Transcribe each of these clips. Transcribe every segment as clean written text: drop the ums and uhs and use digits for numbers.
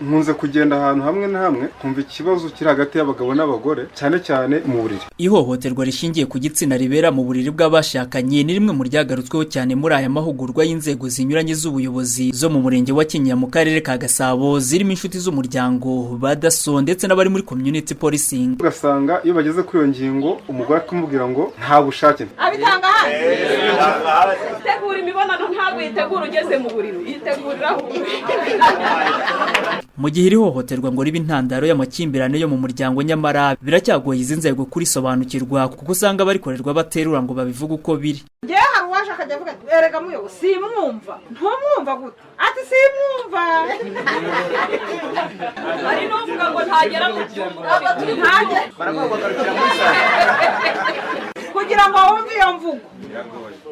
nkunze kugenda ahantu hamwe na hamwe kumva ikibazo kiri hagati y'abagabo n'abagore cyane cyane mu buriri. Ihohoterwa rishingiye ku gitsina ribera mu buriri bw'abashakanye ni rimwe mu ryagarutsweho cyane muri aya mahugurwa y'inzego zinyuranye z'ubuyobozi zo mu murenge wa Kinyinya mu karere ka Gasabo, zirimo inshuti z'umuryango badaso ndetse n'abari muri community policing. Ugasanga iyo bageze kuri iyo ngingo umugore akamubwira ngo nta bushake abitanga tegura imibonano ntabwo yitegura ugeze mu buriri yiteguriraho. Mu gihe ihohoterwa ngo riba intandaro y'amakimbirane yo mu muryango, nyamara biracyagoye izi nzego kurisobanukirwa kuko usanga barikorerwa baterura ngo babivuga uko biri. Ngiye hari uwaje akajya avuga ati erega muyo simwumva ntumwumva gute ati simwumva ari n'uvuga ngo ntagera mu cyumba ntage baramugarukira muri sale kugira ngo wumve iyo mvugo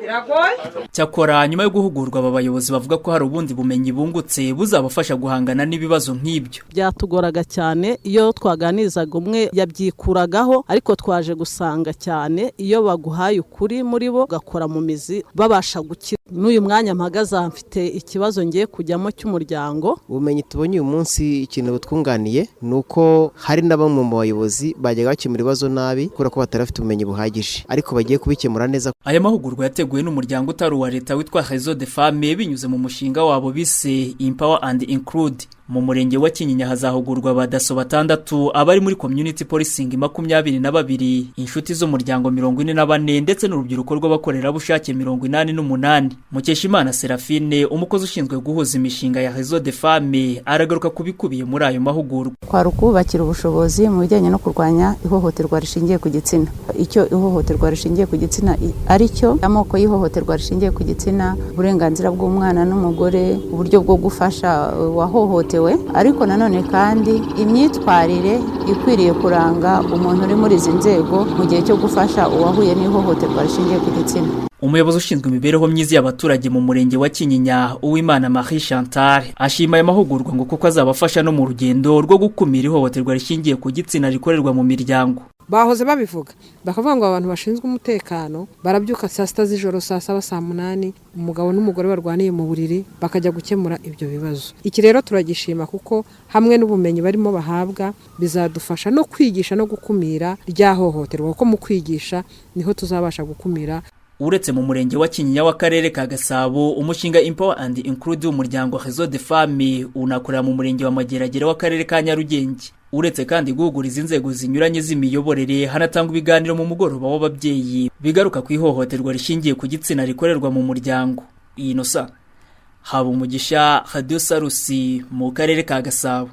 biragoye. Cyakora nyuma yo guhugurwa aba bayobozi bavuga ko hari ubundi bumenyi bungutse buzabafasha guhangana n'ibibazo nk'ibyo. Byatugoraga cyane iyo twaganirizaga umwe yabyikuragaho, ariko twaje gusanga cyane iyo baguhaye ukuri muri bo gakora mu mizi babasha gukira. N'uyu mwanya mpagaze mfite ikibazo ngiye kujyamo cy'umuryango. Ubumenyi tubonye uyu munsi ikintu butwunganiye nuko hari na bamwe mu bayobozi bajyaga bakemura ibibazo nabi kubera ko batarafite ubumenyi buhagije, ariko bagiye kubikemura neza. Aya mahugurwa yateguwe n'umuryango utari uwa leta witwa Réseau des Femmes binyuze mu mushinga wabo bise Empower and Include. Mu murenge wa Kinyinya hazahugurwa abadaso 6, abari muri community policing 22, inshuti z'umuryango 44 ndetse n'urubyiruko rw'abakorerabushake 88. Mukeshimana Serafine, umukozi ushinzwe guhuza imishinga ya Réseau des Femmes, aragaruka kubikubiye muri ayo mahugurwa. Kwa rukubakira ubushobozi mu bijyanye no kurwanya ihohoterwa rishingiye ku gitsina. Icyo ihohoterwa rishingiye ku gitsina ari cyo amoko y'ihohoterwa rishingiye ku gitsina, uburenganzira bw'umwana n'umugore, uburyo bwo gufasha wahohotewe, ariko nanone kandi imyitwarire ikwiriye kuranga umuntu uri muri izi nzego mu gihe cyo gufasha uwahuye n'ihohoterwa rishingiye ku gitsina. Umuyobozi ushinzwe imibereho myiza y'abaturage mu murenge wa Kinyinya, Uwimana Marie Chantal, ashima aya mahugurwa ngo kuko azabafasha no mu rugendo rwo gukumira ihohoterwa rishingiye ku gitsina rikorerwa mu miryango. Bahoze babivuga bakavuga ngo abantu bashinzwe umutekano barabyuka saa 6 z'ijoro, saa 7, saa 8, umugabo n'umugore barwaniye mu buriri bakajya gukemura ibyo bibazo. Iki rero turagishima kuko hamwe n'ubumenyi barimo bahabwa bizadufasha no kwigisha no gukumira ryahohoterwa, kuko mu kwigisha niho tuzabasha gukumira. Uretse mu murenge wa Kinyinya w'akarere ka Gasabo, umushinga Empower and Include w'umuryango Réseau des Femmes unakorera mu murenge wa Mageragere w'akarere ka Nyarugenge. Uretse kandi guhuguriza inzego zinyuranye z'imiyoborere, hanatangwa ibiganiro mu mugoroba w'ababyeyi bigaruka ku ihohoterwa rishingiye ku gitsina rikorerwa mu muryango. Innocent Habumugisha, Radio Salusi mu karere ka Gasabo.